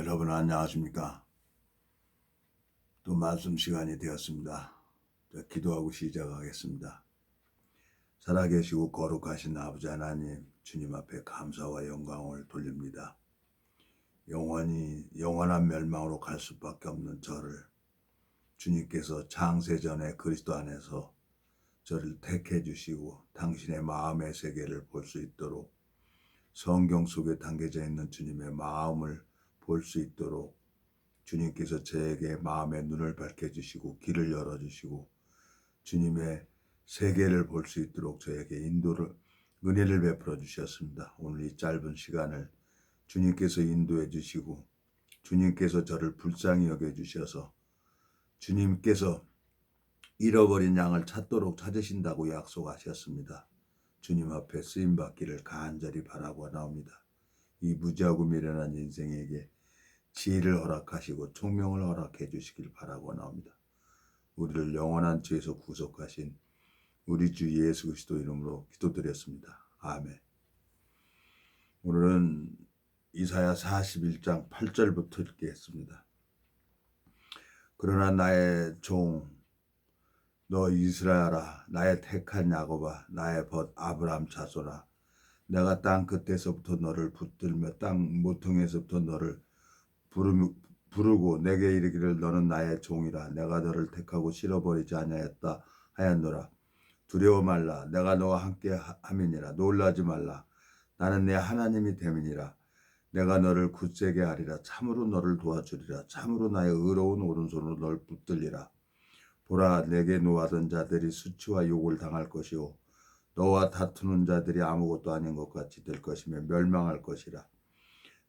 여러분 안녕하십니까? 또 말씀 시간이 되었습니다. 기도하고 시작하겠습니다. 살아계시고 거룩하신 아버지 하나님, 주님 앞에 감사와 영광을 돌립니다. 영원한 멸망으로 갈 수밖에 없는 저를 주님께서 창세전에 그리스도 안에서 저를 택해 주시고 당신의 마음의 세계를 볼 수 있도록, 성경 속에 담겨져 있는 주님의 마음을 볼 수 있도록 주님께서 저에게 마음의 눈을 밝혀주시고 길을 열어주시고 주님의 세계를 볼 수 있도록 저에게 은혜를 베풀어 주셨습니다. 오늘 이 짧은 시간을 주님께서 인도해 주시고 주님께서 저를 불쌍히 여겨 주셔서 주님께서 잃어버린 양을 찾도록 찾으신다고 약속하셨습니다. 주님 앞에 쓰임받기를 간절히 바라고 나옵니다. 이 무지하고 미련한 인생에게 지혜를 허락하시고 총명을 허락해 주시길 바라고 나옵니다. 우리를 영원한 죄에서 구속하신 우리 주 예수 그리스도 이름으로 기도드렸습니다. 아멘. 오늘은 이사야 41장 8절부터 읽겠습니다. 그러나 나의 종 너 이스라엘아, 나의 택한 야곱아, 나의 벗 아브라함 자손아, 내가 땅 끝에서부터 너를 붙들며 땅 모퉁이에서부터 너를 부르고 내게 이르기를 너는 나의 종이라. 내가 너를 택하고 실어버리지 아니하였다 하였노라. 두려워 말라. 내가 너와 함께 함이니라. 놀라지 말라. 나는 내 하나님이 됨이니라. 내가 너를 굳세게 하리라. 참으로 너를 도와주리라. 참으로 나의 의로운 오른손으로 너를 붙들리라. 보라, 내게 노하던 자들이 수치와 욕을 당할 것이요 너와 다투는 자들이 아무것도 아닌 것 같이 될 것이며 멸망할 것이라.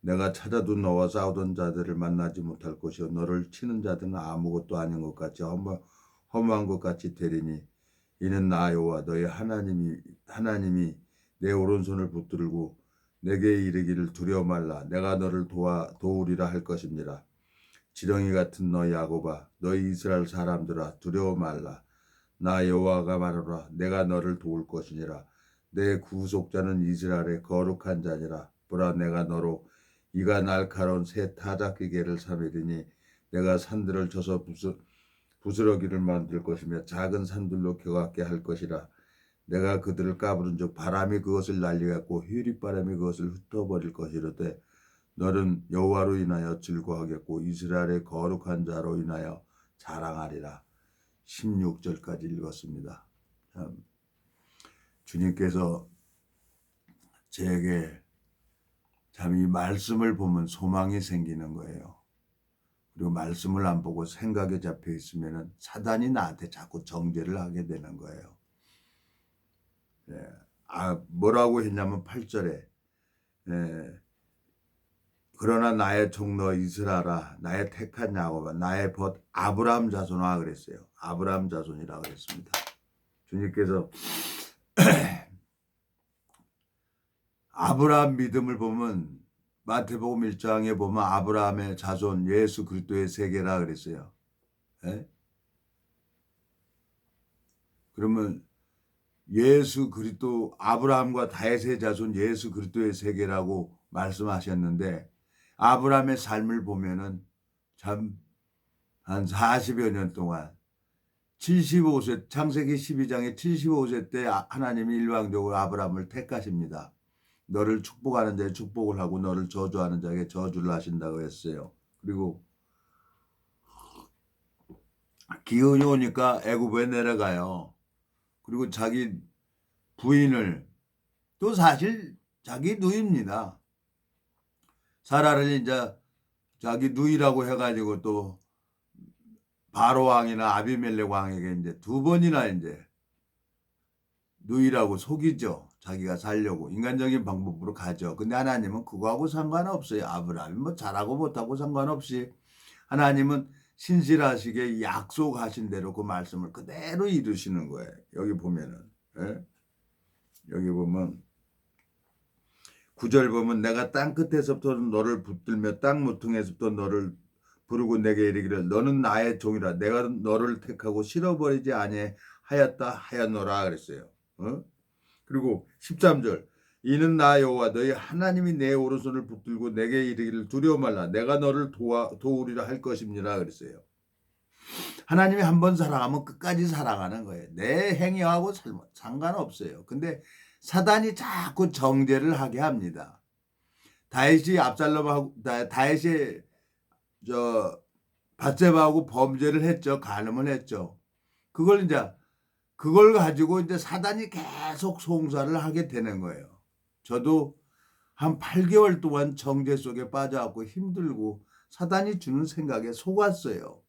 내가 찾아둔 너와 싸우던 자들을 만나지 못할 것이요 너를 치는 자들은 아무것도 아닌 것 같이 허무한 것 같이 되리니 이는 나 여호와 너의 하나님이 내 오른손을 붙들고 내게 이르기를 두려워 말라. 내가 너를 도우리라 할 것입니다. 지렁이 같은 너 야곱아, 너희 이스라엘 사람들아, 두려워 말라. 나 여호와가 말하노라. 내가 너를 도울 것이니라. 내 구속자는 이스라엘의 거룩한 자니라. 보라, 내가 너로 이가 날카로운 새 타작기계를 삼으리니 내가 산들을 쳐서 부스러기를 만들 것이며 작은 산들로 겨같게 할 것이라. 내가 그들을 까부른즉 바람이 그것을 날리겠고 휘리바람이 그것을 흩어버릴 것이로되 너는 여호와로 인하여 즐거워하겠고 이스라엘의 거룩한 자로 인하여 자랑하리라. 16절까지 읽었습니다. 주님께서 제게 참 이 말씀을 보면 소망이 생기는 거예요. 그리고 말씀을 안 보고 생각에 잡혀 있으면 사단이 나한테 자꾸 정죄를 하게 되는 거예요. 뭐라고 했냐면 8절에 그러나 나의 종 너 이스라엘아, 나의 택한 야곱아, 나의 벗 아브라함 자손아 그랬어요. 아브라함 자손이라 그랬습니다. 주님께서 아브라함 믿음을 보면 마태복음 1장에 보면 아브라함의 자손 예수 그리스도의 세계라 그랬어요. 그러면 예수 그리스도 아브라함과 다윗의 자손 예수 그리스도의 세계라고 말씀하셨는데 아브라함의 삶을 보면은 참 한 40여 년 동안 75세 창세기 12장에 75세 때 하나님이 일방적으로 아브라함을 택하십니다. 너를 축복하는 자에 축복을 하고 너를 저주하는 자에게 저주를 하신다고 했어요. 그리고 기근이 오니까 애굽에 내려가요. 그리고 자기 부인을 또 사실 자기 누이입니다. 사라를 이제 자기 누이라고 해가지고 또 바로 왕이나 아비멜렉 왕에게 이제 두 번이나 이제 누이라고 속이죠. 자기가 살려고 인간적인 방법으로 가죠. 근데 하나님은 그거하고 상관없어요. 아브라함이 뭐 잘하고 못하고 상관없이 하나님은 신실하시게 약속하신 대로 그 말씀을 그대로 이루시는 거예요. 여기 보면은 여기 보면 9절 보면 내가 땅 끝에서부터 너를 붙들며 땅 모퉁이에서부터 너를 부르고 내게 이르기를 너는 나의 종이라. 내가 너를 택하고 실어버리지 아니하였다 하였노라 그랬어요. 그리고 13절 이는 나 여호와 너희 하나님이 내 오른손을 붙들고 내게 이르기를 두려워 말라 내가 너를 도우리라 할 것입니다 그랬어요. 하나님이 한 번 사랑하면 끝까지 사랑하는 거예요. 내 행위하고 상관없어요. 근데 사단이 자꾸 정죄를 하게 합니다. 다윗이 압살롬하고 다윗이 밧세바하고 범죄를 했죠. 간음을 했죠. 그걸 가지고 이제 사단이 계속 송사를 하게 되는 거예요. 저도 한 8개월 동안 정죄 속에 빠져갖고 힘들고 사단이 주는 생각에 속았어요.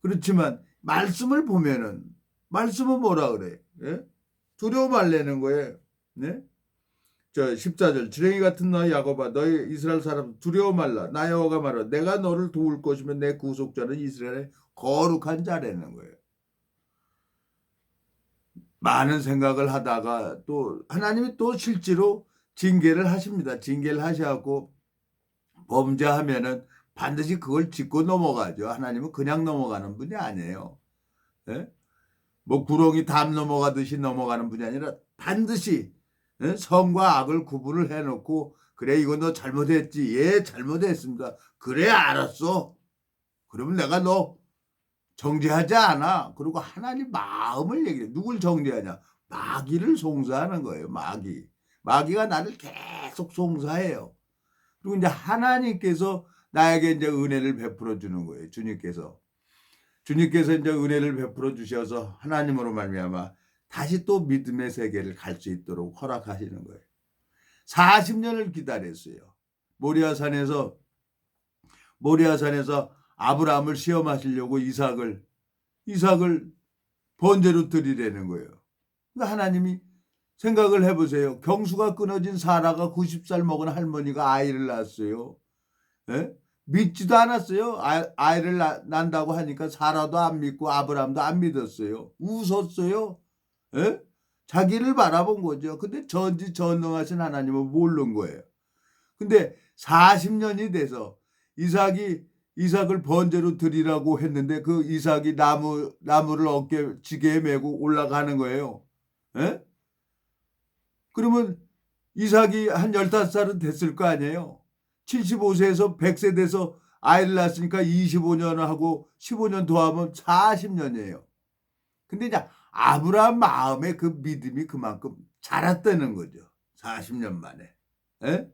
그렇지만 말씀을 보면은 말씀은 뭐라 그래? 예? 두려워 말라는 거예요. 네? 14절 지렁이 같은 너희 야곱아 너희 이스라엘 사람 두려워 말라 나 여호와가 말하라 내가 너를 도울 것이면 내 구속자는 이스라엘의 거룩한 자라는 거예요. 많은 생각을 하다가 또 하나님이 또 실제로 징계를 하십니다. 징계를 하셔갖고 범죄하면은 반드시 그걸 짚고 넘어가죠. 하나님은 그냥 넘어가는 분이 아니에요. 예? 뭐 구렁이 담 넘어가듯이 넘어가는 분이 아니라 반드시 선과 악을 구분을 해놓고 그래 이거 너 잘못했지. 예 잘못했습니다. 그래 알았어. 그러면 내가 너 정죄하지 않아. 그리고 하나님 마음을 얘기해. 누굴 정죄하냐. 마귀를 송사하는 거예요. 마귀가 나를 계속 송사해요. 그리고 이제 하나님께서 나에게 이제 은혜를 베풀어 주는 거예요. 주님께서 이제 은혜를 베풀어 주셔서 하나님으로 말미암아 다시 또 믿음의 세계를 갈 수 있도록 허락하시는 거예요. 40년을 기다렸어요. 모리아산에서 아브라함을 시험하시려고 이삭을 번제로 드리라는 거예요. 그러니까 하나님이 생각을 해보세요. 경수가 끊어진 사라가 90살 먹은 할머니가 아이를 낳았어요. 예? 믿지도 않았어요. 아이를 난다고 하니까 사라도 안 믿고 아브라함도 안 믿었어요. 웃었어요. 예? 자기를 바라본 거죠. 근데 전지전능하신 하나님은 모르는 거예요. 근데 40년이 돼서 이삭을 번제로 드리라고 했는데 그 이삭이 나무를 어깨 지게에 메고 올라가는 거예요. 예? 그러면 이삭이 한 15살은 됐을 거 아니에요. 75세에서 100세 돼서 아이를 낳았으니까 25년 하고 15년 더하면 40년이에요. 근데 이제 아브라함 마음에 그 믿음이 그만큼 자랐다는 거죠. 40년 만에. 에?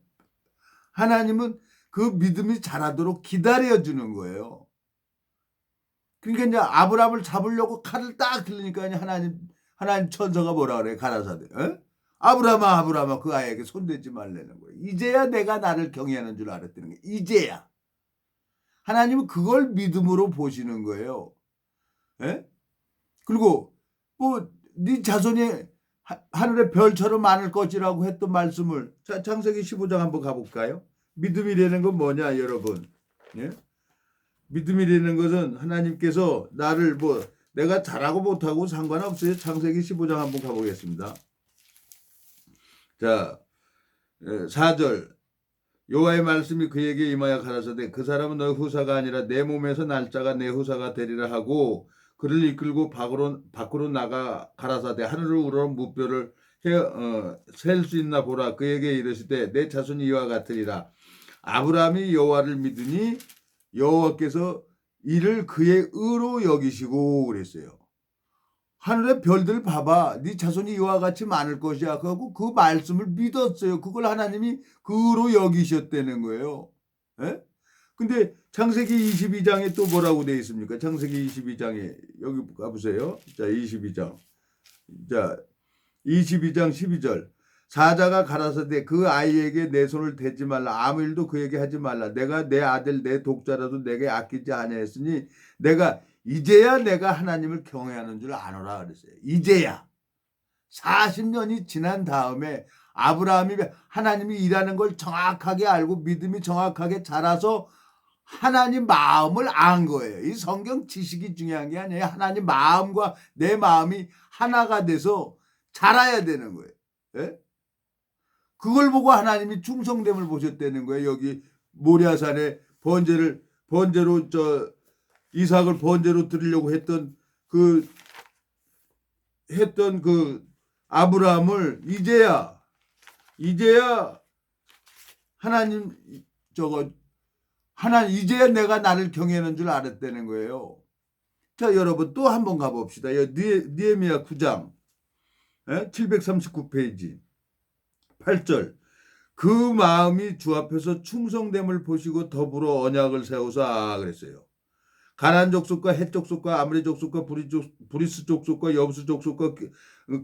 하나님은 그 믿음이 자라도록 기다려주는 거예요. 그러니까 이제 아브라함을 잡으려고 칼을 딱 들으니까 하나님 천사가 뭐라 그래? 가라사대. 에? 아브라함아 그 아이에게 손대지 말라는 거예요. 이제야 내가 나를 경외하는 줄 알았다는 거예요. 이제야. 하나님은 그걸 믿음으로 보시는 거예요. 에? 그리고 네 자손이 하늘의 별처럼 많을 것이라고 했던 말씀을 창세기 15장 한번 가볼까요? 믿음이라는 건 뭐냐 여러분. 예? 믿음이라는 것은 하나님께서 나를 내가 잘하고 못하고 상관없어요. 창세기 15장 한번 가보겠습니다. 자 4절 여호와의 말씀이 그에게 임하여 가라사대 그 사람은 너의 후사가 아니라 내 몸에서 날짜가 내 후사가 되리라 하고 그를 이끌고 밖으로 나가 가라사대 하늘을 우러러 무뼈를 셀 수 있나 보라. 그에게 이르시되 내 자손이 이와 같으리라. 아브라함이 여호와를 믿으니 여호와께서 이를 그의 의로 여기시고 그랬어요. 하늘의 별들 봐봐. 네 자손이 이와 같이 많을 것이야. 하고 그 말씀을 믿었어요. 그걸 하나님이 그 의로 여기셨다는 거예요. 에? 근데 창세기 22장에 또 뭐라고 되어 있습니까? 창세기 22장에 여기 가보세요. 자 22장. 자 22장 12절. 사자가 가라사대 그 아이에게 내 손을 대지 말라. 아무 일도 그에게 하지 말라. 내가 내 아들 내 독자라도 내게 아끼지 아니하였으니 이제야 내가 하나님을 경외하는 줄 아노라 그랬어요. 이제야. 40년이 지난 다음에 아브라함이 하나님이 일하는 걸 정확하게 알고 믿음이 정확하게 자라서 하나님 마음을 안 거예요. 이 성경 지식이 중요한 게 아니에요. 하나님 마음과 내 마음이 하나가 돼서 자라야 되는 거예요. 예? 그걸 보고 하나님이 충성됨을 보셨다는 거예요. 여기 모리아산에 번제로 이삭을 번제로 드리려고 했던 그 아브라함을 이제야 이제야 하나님 이제야 내가 나를 경외하는 줄 알았다는 거예요. 자, 여러분 또 한번 가봅시다. 느헤미야 9장 739페이지 8절. 그 마음이 주 앞에서 충성됨을 보시고 더불어 언약을 세우사 그랬어요. 가나안 족속과 헷 족속과 아므리 족속과 브리스 족속과 여부스 족속과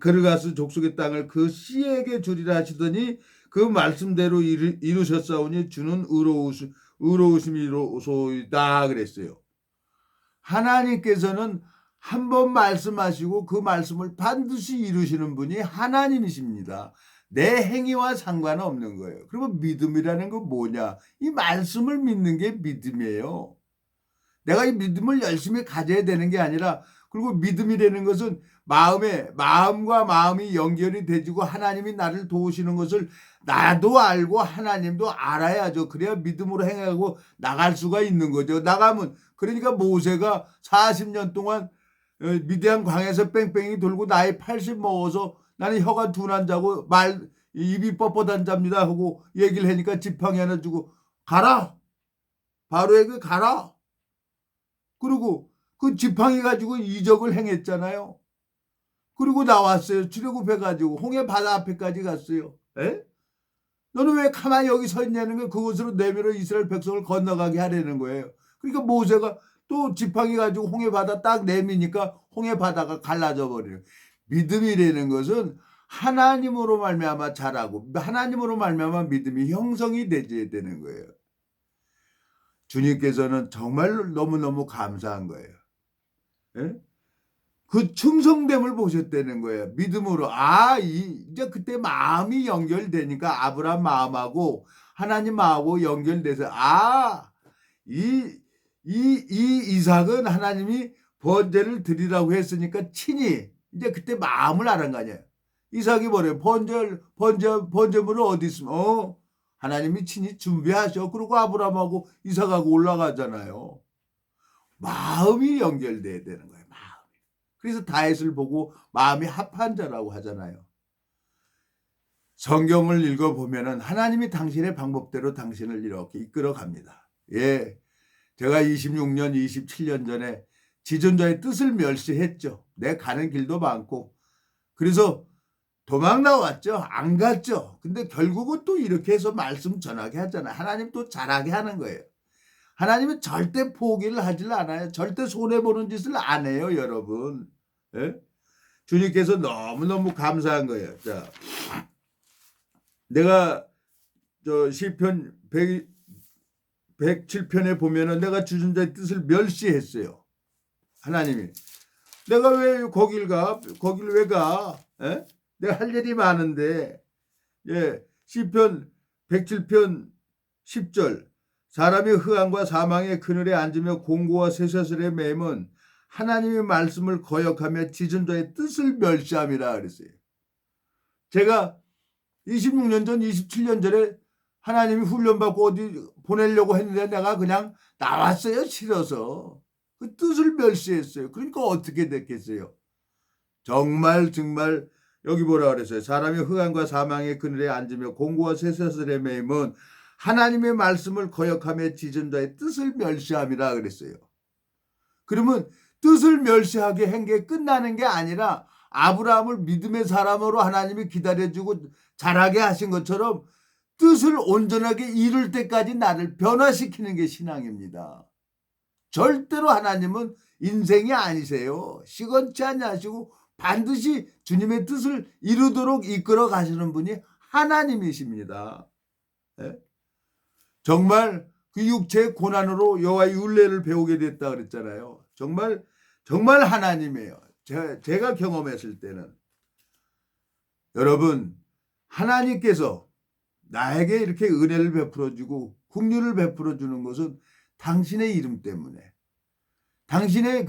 그르가스 족속의 땅을 그 씨에게 주리라 하시더니 그 말씀대로 이루셨사오니 주는 의로우심이로소이다 그랬어요. 하나님께서는 한 번 말씀하시고 그 말씀을 반드시 이루시는 분이 하나님이십니다. 내 행위와 상관없는 거예요. 그러면 믿음이라는 건 뭐냐? 이 말씀을 믿는 게 믿음이에요. 내가 이 믿음을 열심히 가져야 되는 게 아니라, 그리고 믿음이라는 것은 마음과 마음이 연결이 되지고 하나님이 나를 도우시는 것을 나도 알고 하나님도 알아야죠. 그래야 믿음으로 행하고 나갈 수가 있는 거죠. 나가면, 그러니까 모세가 40년 동안 미디안 광야에서 뺑뺑이 돌고 나이 80 먹어서 나는 혀가 둔한 자고 입이 뻣뻣한 자입니다 하고 얘기를 하니까 지팡이 하나 주고 가라, 바로에게 가라. 그리고 그 지팡이 가지고 이적을 행했잖아요. 그리고 나왔어요. 출애굽해가지고 홍해 바다 앞에까지 갔어요. 에? 너는 왜 가만히 여기 서 있냐는 거, 그곳으로 내밀어 이스라엘 백성을 건너가게 하려는 거예요. 그러니까 모세가 또 지팡이 가지고 홍해 바다 딱 내미니까 홍해 바다가 갈라져 버려요. 믿음이라는 것은 하나님으로 말미암아 자라고 하나님으로 말미암아 믿음이 형성이 되어야 되는 거예요. 주님께서는 정말 너무너무 감사한 거예요. 예? 그 충성됨을 보셨다는 거예요. 믿음으로. 이제 그때 마음이 연결되니까 아브라함 마음하고 하나님 마음하고 연결돼서 이 이삭은 하나님이 번제를 드리라고 했으니까 친히 이제 그때 마음을 알은 거 아니에요. 이삭이 뭐래요? 번제물은 어디 있으면 하나님이 친히 준비하셔. 그리고 아브라함하고 이삭하고 올라가잖아요. 마음이 연결돼야 되는 거예요. 마음이. 그래서 다윗을 보고 마음이 합한 자라고 하잖아요. 성경을 읽어보면은 하나님이 당신의 방법대로 당신을 이렇게 이끌어 갑니다. 예. 제가 26년, 27년 전에 지존자의 뜻을 멸시했죠. 내 가는 길도 많고. 그래서 도망 나왔죠. 안 갔죠. 근데 결국은 또 이렇게 해서 말씀 전하게 하잖아요. 하나님 또 잘하게 하는 거예요. 하나님은 절대 포기를 하질 않아요. 절대 손해보는 짓을 안 해요, 여러분. 예? 주님께서 너무너무 감사한 거예요. 자, 내가 시편 107편에 보면은 내가 주존자의 뜻을 멸시했어요. 하나님이. 내가 왜 거길 가? 거길 왜 가? 예? 내가 할 일이 많은데. 예. 시편 107편 10절. 사람이 흑암과 사망의 그늘에 앉으며 공고와 쇠사슬에 매면 하나님의 말씀을 거역하며 지존자의 뜻을 멸시함이라 그랬어요. 제가 26년 전, 27년 전에 하나님이 훈련받고 어디 보내려고 했는데 내가 그냥 나왔어요. 싫어서. 그 뜻을 멸시했어요. 그러니까 어떻게 됐겠어요? 정말 여기 뭐라 그랬어요? 사람이 흑암과 사망의 그늘에 앉으며 공고와 쇠사슬에 매임은 하나님의 말씀을 거역하며 지존자의 뜻을 멸시함이라 그랬어요. 그러면 뜻을 멸시하게 한 게 끝나는 게 아니라 아브라함을 믿음의 사람으로 하나님이 기다려주고 자라게 하신 것처럼 뜻을 온전하게 이룰 때까지 나를 변화시키는 게 신앙입니다. 절대로 하나님은 인생이 아니세요. 시건치 아니하시고 반드시 주님의 뜻을 이루도록 이끌어 가시는 분이 하나님이십니다. 네? 정말 그 육체의 고난으로 여호와의 율례를 배우게 됐다 그랬잖아요. 정말 하나님이에요. 제가 경험했을 때는. 여러분, 하나님께서 나에게 이렇게 은혜를 베풀어주고 긍휼을 베풀어주는 것은 당신의 이름 때문에, 당신의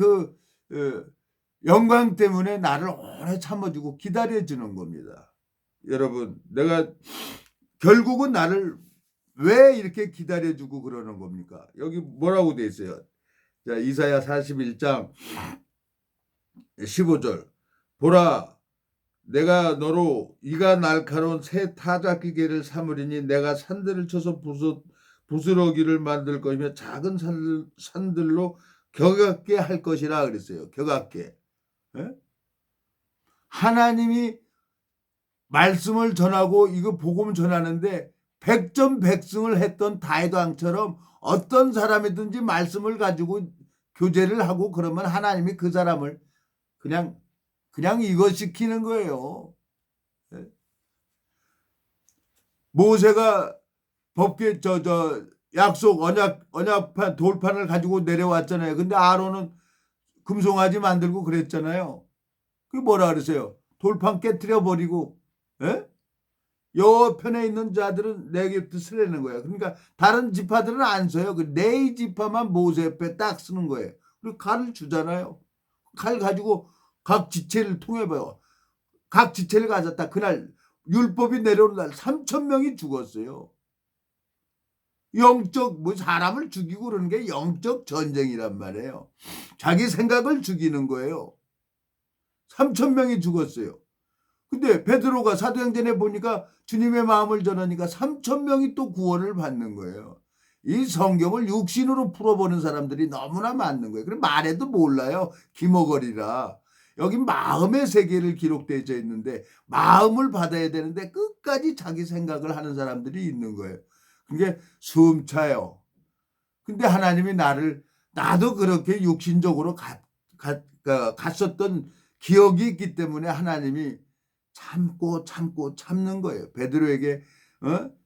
영광 때문에 나를 오래 참아주고 기다려주는 겁니다. 여러분, 내가 결국은 나를 왜 이렇게 기다려주고 그러는 겁니까? 여기 뭐라고 돼 있어요? 자, 이사야 41장 15절. 보라, 내가 너로 이가 날카로운 새 타작기계를 삼으리니 내가 산들을 쳐서 부스러기를 만들 것이며 작은 산들로 격하게 할 것이라 그랬어요. 격하게. 예? 하나님이 말씀을 전하고 이거 복음 전하는데 백전백승을 했던 다윗 왕처럼 어떤 사람이든지 말씀을 가지고 교제를 하고 그러면 하나님이 그 사람을 그냥 이거 시키는 거예요. 모세가 법궤 약속 언약판 돌판을 가지고 내려왔잖아요. 근데 아론은 금송아지 만들고 그랬잖아요. 그게 뭐라 그러세요? 돌판 깨뜨려 버리고, 예? 여호와 편에 있는 자들은 내게 뜻을 내는 거예요. 그러니까 다른 지파들은 안 써요. 그 네 지파만 모세 옆에 딱 쓰는 거예요. 그리고 칼을 주잖아요. 칼 가지고 각 지체를 통해 봐요. 각 지체를 가졌다. 그날 율법이 내려오는 날 3천 명이 죽었어요. 영적 사람을 죽이고 그러는 게 영적 전쟁이란 말이에요. 자기 생각을 죽이는 거예요. 3천 명이 죽었어요. 근데 베드로가 사도행전에 보니까 주님의 마음을 전하니까 3천 명이 또 구원을 받는 거예요. 이 성경을 육신으로 풀어보는 사람들이 너무나 많은 거예요. 그럼 말해도 몰라요. 기머거리라. 여기 마음의 세계를 기록되어 있는데 마음을 받아야 되는데 끝까지 자기 생각을 하는 사람들이 있는 거예요. 그게 숨차요. 근데 하나님이 나도 그렇게 육신적으로 갔었던 기억이 있기 때문에 하나님이 참는 거예요. 베드로에게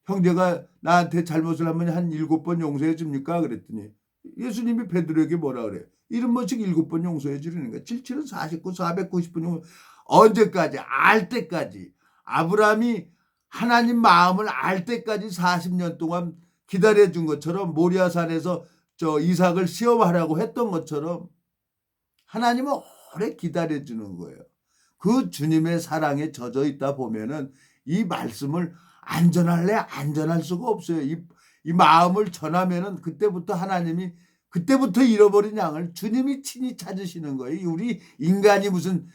형제가 나한테 잘못을 하면 한 7번 용서해 줍니까? 그랬더니 예수님이 베드로에게 뭐라 그래요? 70번씩 7번 용서해 주려는 거예요. 77은 49, 490번 용서. 언제까지? 알 때까지. 아브라함이 하나님 마음을 알 때까지 40년 동안 기다려준 것처럼 모리아산에서 이삭을 시험하라고 했던 것처럼 하나님은 오래 기다려주는 거예요. 그 주님의 사랑에 젖어 있다 보면은 이 말씀을 안전할래 안전할 수가 없어요. 이 마음을 전하면은 그때부터 하나님이 그때부터 잃어버린 양을 주님이 친히 찾으시는 거예요. 우리 인간이 무슨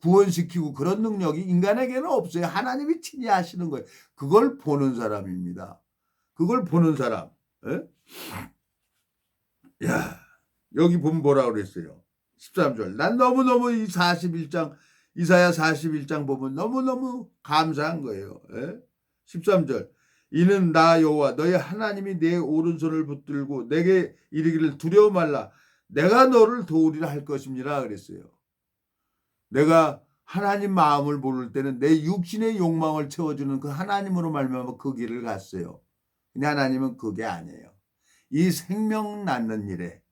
구원시키고 그런 능력이 인간에게는 없어요. 하나님이 친히 하시는 거예요. 그걸 보는 사람입니다. 그걸 보는 사람. 에? 야, 여기 보면 뭐라고 그랬어요? 13절. 난 너무너무 이 41장 이사야 41장 보면 너무너무 감사한 거예요. 예? 13절. 이는 나 여호와 너희 하나님이 내 오른손을 붙들고 내게 이르기를 두려워 말라. 내가 너를 도우리라 할 것입니다. 그랬어요. 내가 하나님 마음을 모를 때는 내 육신의 욕망을 채워주는 그 하나님으로 말미암아 그 길을 갔어요. 근데 하나님은 그게 아니에요. 이 생명 낳는 일에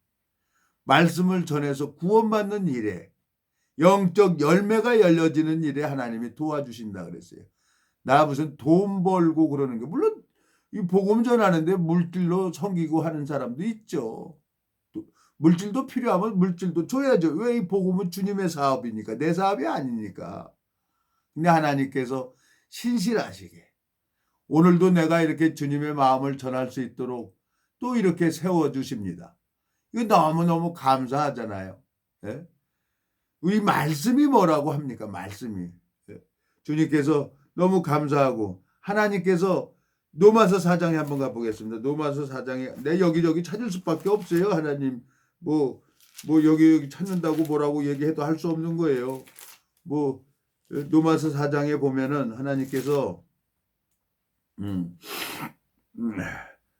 말씀을 전해서 구원받는 일에 영적 열매가 열려지는 일에 하나님이 도와주신다 그랬어요. 나 무슨 돈 벌고 그러는 게 물론 이 복음 전하는데 물질로 섬기고 하는 사람도 있죠. 물질도 필요하면 물질도 줘야죠. 왜 이 복음은 주님의 사업이니까 내 사업이 아니니까. 근데 하나님께서 신실하시게 오늘도 내가 이렇게 주님의 마음을 전할 수 있도록 또 이렇게 세워주십니다. 이거 너무너무 감사하잖아요. 예? 우리 말씀이 뭐라고 합니까? 말씀이. 예. 주님께서 너무 감사하고 하나님께서 로마서 4장에 한번 가보겠습니다. 로마서 4장에 내 여기저기 찾을 수밖에 없어요. 하나님 뭐 여기 찾는다고 뭐라고 얘기해도 할 수 없는 거예요. 로마서 4장에 보면은 하나님께서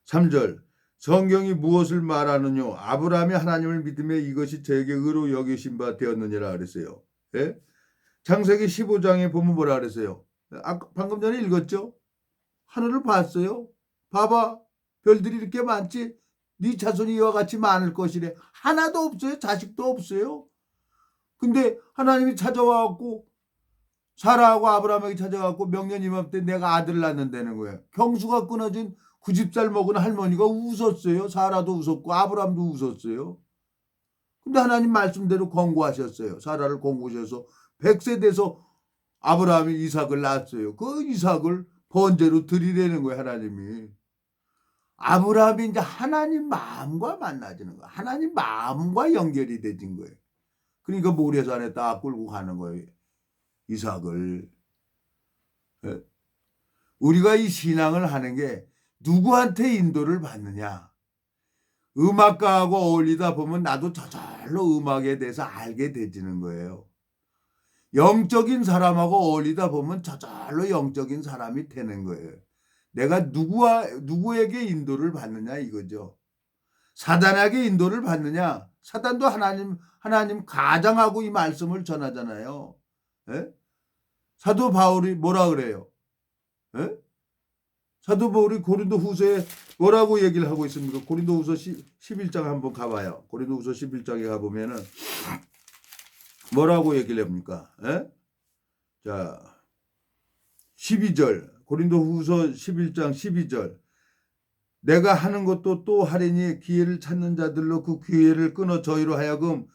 3절 성경이 무엇을 말하느뇨? 아브라함이 하나님을 믿으며 이것이 저에게 의로 여기신 바 되었느니라 그랬어요. 예? 창세기 15장에 보면 뭐라 그랬어요? 방금 전에 읽었죠? 하늘을 봤어요. 봐봐. 별들이 이렇게 많지? 네 자손이 이와 같이 많을 것이래. 하나도 없어요. 자식도 없어요. 근데 하나님이 찾아와갖고 사라하고 아브라함에게 찾아와갖고 명년 이맘때 내가 아들 낳는다는 거예요. 경수가 끊어진 90살 먹은 할머니가 웃었어요. 사라도 웃었고 아브라함도 웃었어요. 근데 하나님 말씀대로 권고하셨어요. 사라를 권고하셔서 100세 돼서 아브라함이 이삭을 낳았어요. 그 이삭을 번제로 드리려는 거예요. 하나님이. 아브라함이 이제 하나님 마음과 만나지는 거예요. 하나님 마음과 연결이 되진 거예요. 그러니까 모래산에 딱 끌고 가는 거예요. 이삭을. 예? 우리가 이 신앙을 하는 게 누구한테 인도를 받느냐. 음악가하고 어울리다 보면 나도 저절로 음악에 대해서 알게 되지는 거예요. 영적인 사람하고 어울리다 보면 저절로 영적인 사람이 되는 거예요. 내가 누구에게 인도를 받느냐 이거죠. 사단에게 인도를 받느냐. 사단도 하나님 가장하고 이 말씀을 전하잖아요. 예? 사도 바울이 뭐라 그래요? 예? 사도 바울이 고린도후서에 뭐라고 얘기를 하고 있습니까? 고린도후서 11장 한번 가봐요. 고린도후서 11장에 가보면은 뭐라고 얘기를 합니까? 예? 자, 12절 고린도후서 11장 12절 내가 하는 것도 또 하리니 기회를 찾는 자들로 그 기회를 끊어 저희로 하여금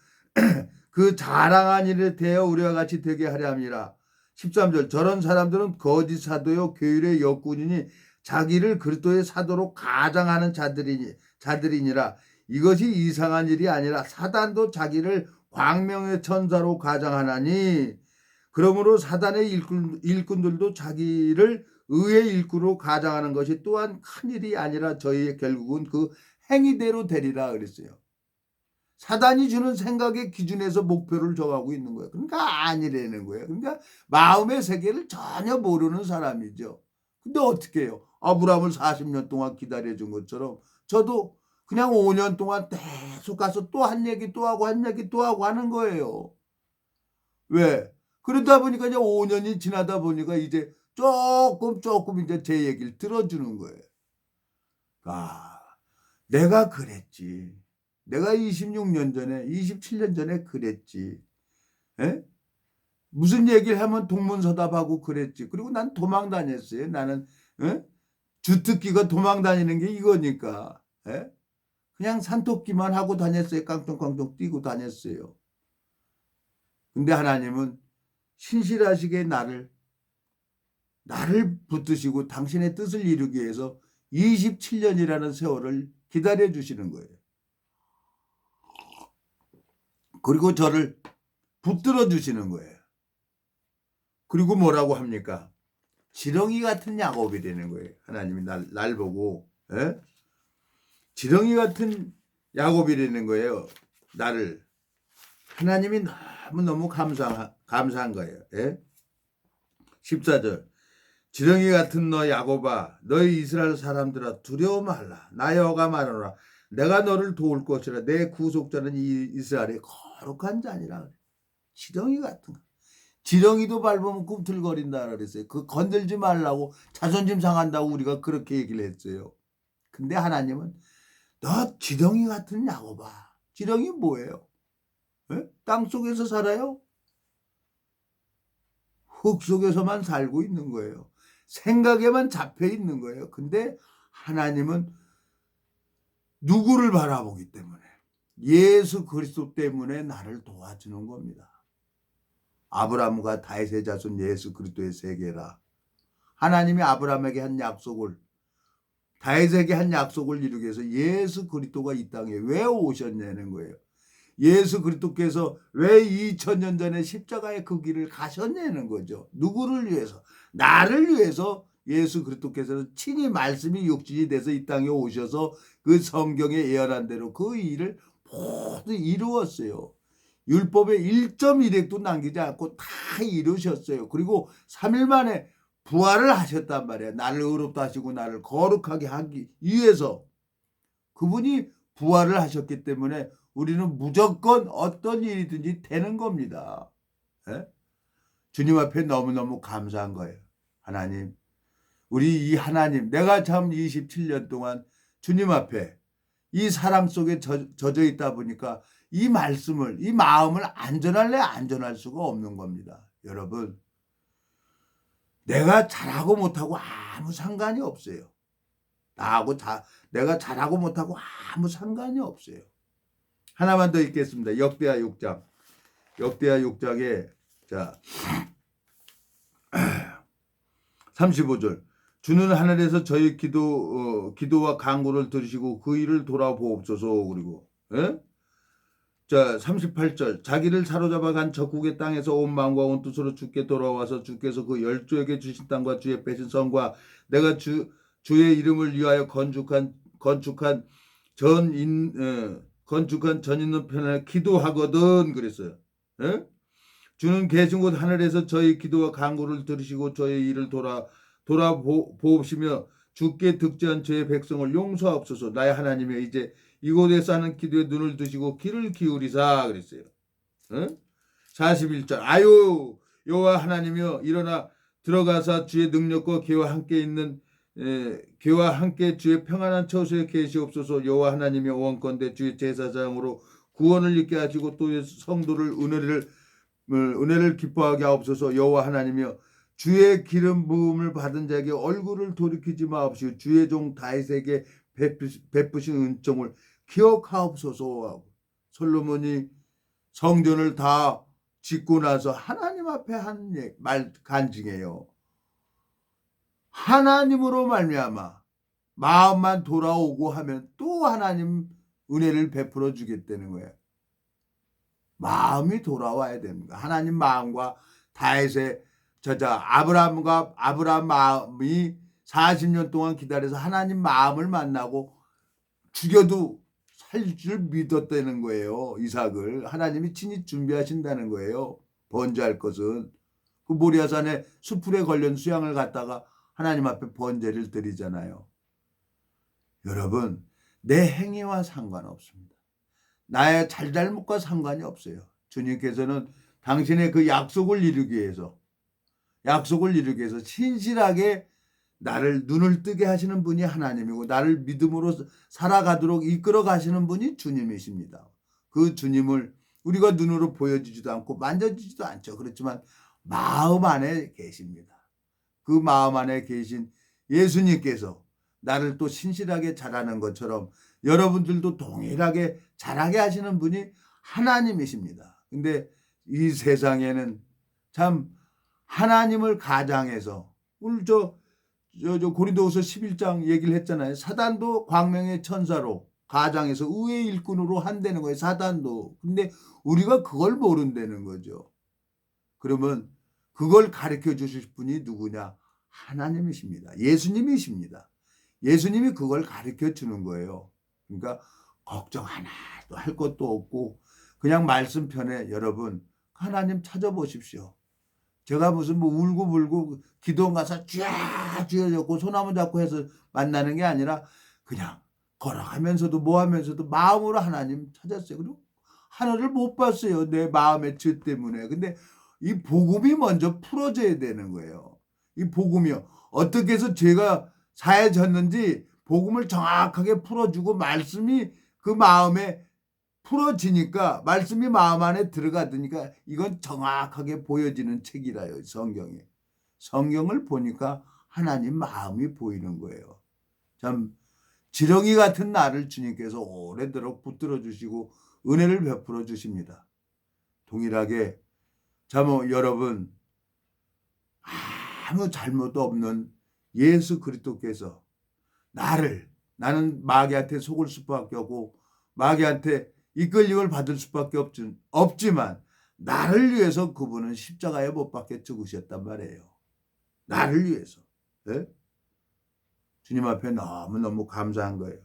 그 자랑한 일에 대하여 우리와 같이 되게 하려 함이라. 13절 저런 사람들은 거짓 사도요 교율의 역군이니 자기를 그리스도의 사도로 가장하는 자들이니라. 이것이 이상한 일이 아니라 사단도 자기를 광명의 천사로 가장하나니 그러므로 사단의 일꾼들도 자기를 의의 일꾼으로 가장하는 것이 또한 큰일이 아니라 저희의 결국은 그 행위대로 되리라 그랬어요. 사단이 주는 생각의 기준에서 목표를 정하고 있는 거예요. 그러니까 아니라는 거예요. 그러니까 마음의 세계를 전혀 모르는 사람이죠. 근데 어떻게 해요? 아브라함을 40년 동안 기다려준 것처럼 저도 그냥 5년 동안 계속 가서 또 한 얘기 또 하고 한 얘기 또 하고 하는 거예요. 왜? 그러다 보니까 이제 5년이 지나다 보니까 이제 조금 이제 제 얘기를 들어주는 거예요. 아, 내가 그랬지. 내가 26년 전에, 27년 전에 그랬지. 에? 무슨 얘기를 하면 동문서답하고 그랬지. 그리고 난 도망 다녔어요. 나는 주특기가 도망 다니는 게 이거니까. 에? 그냥 산토끼만 하고 다녔어요. 깡통깡통 뛰고 다녔어요. 근데 하나님은 신실하시게 나를 붙드시고 당신의 뜻을 이루기 위해서 27년이라는 세월을 기다려 주시는 거예요. 그리고 저를 붙들어 주시는 거예요. 그리고 뭐라고 합니까? 지렁이 같은 야곱이 되는 거예요. 하나님이 날 보고 지렁이 같은 야곱이 되는 거예요. 나를. 하나님이 너무너무 감사한 거예요. 14절 지렁이 같은 너 야곱아 너희 이스라엘 사람들아 두려워 말라. 나 여호와가 말하노라. 내가 너를 도울 것이라. 내 구속자는 이 이스라엘의 거룩한 자니라. 지렁이 같은 거. 지렁이도 밟으면 꿈틀거린다 그랬어요. 그 건들지 말라고 자존심 상한다고 우리가 그렇게 얘기를 했어요. 근데 하나님은 너 지렁이 같은 야곱아. 지렁이 뭐예요? 땅 속에서 살아요? 흙 속에서만 살고 있는 거예요. 생각에만 잡혀 있는 거예요. 근데 하나님은 누구를 바라보기 때문에 예수 그리스도 때문에 나를 도와주는 겁니다. 아브라함과 다윗의 자손 예수 그리스도의 세계라. 하나님이 아브라함에게 한 약속을 다윗에게 한 약속을 이루기 위해서 예수 그리스도가 이 땅에 왜 오셨냐는 거예요. 예수 그리스도께서 왜 2000년 전에 십자가의 그 길을 가셨냐는 거죠. 누구를 위해서? 나를 위해서 예수 그리스도께서는 친히 말씀이 육신이 돼서 이 땅에 오셔서 그 성경에 예언한 대로 그 일을 모두 이루었어요. 율법의 1.1획도 남기지 않고 다 이루셨어요. 그리고 3일 만에 부활을 하셨단 말이에요. 나를 의롭다 하시고 나를 거룩하게 하기 위해서 그분이 부활을 하셨기 때문에 우리는 무조건 어떤 일이든지 되는 겁니다. 주님 앞에 너무너무 감사한 거예요. 하나님, 우리 이 하나님, 내가 참 27년 동안 주님 앞에 이 사랑 속에 젖어 있다 보니까 이 말씀을, 이 마음을 안전할 수가 없는 겁니다. 여러분, 내가 잘하고 못하고 아무 상관이 없어요. 내가 잘하고 못하고 아무 상관이 없어요. 하나만 더 읽겠습니다. 역대하 6장. 역대하 6장에 자 35절. 주는 하늘에서 저희 기도와 간구를 들으시고 그 일을 돌아보옵소서. 그리고 38절 자기를 사로잡아 간 적국의 땅에서 온 마음과 온 뜻으로 주께 돌아와서 주께서 그 열조에게 주신 땅과 주의 빼신 성과 내가 주의 이름을 위하여 건축한 전 있는 편에 기도하거든 그랬어요. 에? 주는 계신 곳 하늘에서 저희 기도와 간구를 들으시고 저희 일을 돌아보시며 주께 득죄한 저의 백성을 용서하옵소서. 나의 하나님이여 이제 이곳에서 하는 기도에 눈을 드시고 귀를 기울이사 그랬어요. 어? 41절 아유 여호와 하나님이여 일어나 들어가사 주의 능력과 개와 함께 주의 평안한 처소에 계시옵소서. 여호와 하나님이여 원컨대 주의 제사장으로 구원을 있게 하시고 또 성도를 은혜를 기뻐하게 하옵소서. 여호와 하나님이여 주의 기름 부음을 받은 자에게 얼굴을 돌이키지 마옵시고 주의 종 다윗에게 베푸신 은총을 기억하옵소서. 솔로몬이 성전을 다 짓고 나서 하나님 앞에 한 말 간증해요. 하나님으로 말미암아 마음만 돌아오고 하면 또 하나님 은혜를 베풀어 주겠다는 거예요. 마음이 돌아와야 됩니다. 하나님 마음과 다윗의 저자 아브라함 마음이 40년 동안 기다려서 하나님 마음을 만나고 죽여도 살 줄 믿었다는 거예요. 이삭을 하나님이 친히 준비하신다는 거예요. 번제할 것은 그 모리아산에 수풀에 걸린 수양을 갖다가 하나님 앞에 번제를 드리잖아요. 여러분 내 행위와 상관없습니다. 나의 잘잘못과 상관이 없어요. 주님께서는 당신의 그 약속을 이루기 위해서 신실하게 나를 눈을 뜨게 하시는 분이 하나님이고 나를 믿음으로 살아가도록 이끌어 가시는 분이 주님이십니다. 그 주님을 우리가 눈으로 보여주지도 않고 만져주지도 않죠. 그렇지만 마음 안에 계십니다. 그 마음 안에 계신 예수님께서 나를 또 신실하게 잘하는 것처럼 여러분들도 동일하게 잘하게 하시는 분이 하나님이십니다. 근데 이 세상에는 참 하나님을 가장해서 오늘 저 고린도후서 11장 얘기를 했잖아요. 사단도 광명의 천사로 가장해서 의의 일꾼으로 한다는 거예요. 사단도. 근데 우리가 그걸 모른다는 거죠. 그러면 그걸 가르쳐 주실 분이 누구냐? 하나님이십니다. 예수님이십니다. 예수님이 그걸 가르쳐 주는 거예요. 그러니까 걱정 하나도 할 것도 없고 그냥 말씀편에 여러분 하나님 찾아보십시오. 제가 무슨 울고불고 기도 가서 쫙 쥐어졌고 소나무 잡고 해서 만나는 게 아니라 그냥 걸어가면서도 뭐 하면서도 마음으로 하나님 찾았어요. 그리고 하늘을 못 봤어요. 내 마음의 죄 때문에. 근데 이 복음이 먼저 풀어져야 되는 거예요. 이 복음이요. 어떻게 해서 죄가 사해졌는지 복음을 정확하게 풀어주고 말씀이 그 마음에 풀어지니까 말씀이 마음 안에 들어가드니까 이건 정확하게 보여지는 책이라요. 성경에. 성경을 보니까 하나님 마음이 보이는 거예요. 참 지렁이 같은 나를 주님께서 오래도록 붙들어 주시고 은혜를 베풀어 주십니다. 동일하게 참 여러분 아무 잘못도 없는 예수 그리스도께서 나는 마귀한테 속을 수밖에 없고 마귀한테 이끌림을 받을 수밖에 없지만 나를 위해서 그분은 십자가에 못 박혀 죽으셨단 말이에요. 나를 위해서. 네? 주님 앞에 너무너무 감사한 거예요.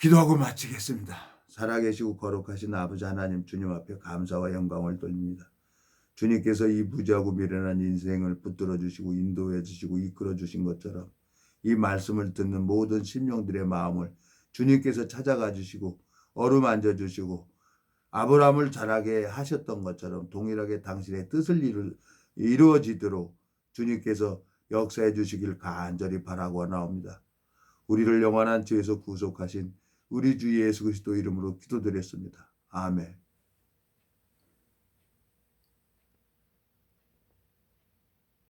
기도하고 마치겠습니다. 살아계시고 거룩하신 아버지 하나님 주님 앞에 감사와 영광을 돌립니다. 주님께서 이 무지하고 미련한 인생을 붙들어 주시고 인도해 주시고 이끌어 주신 것처럼 이 말씀을 듣는 모든 심령들의 마음을 주님께서 찾아가 주시고 어루만져 주시고 아브라함을 자라게 하셨던 것처럼 동일하게 당신의 뜻을 이루어지도록 주님께서 역사해 주시길 간절히 바라고 나옵니다. 우리를 영원한 죄에서 구속하신 우리 주 예수 그리스도 이름으로 기도드렸습니다. 아멘.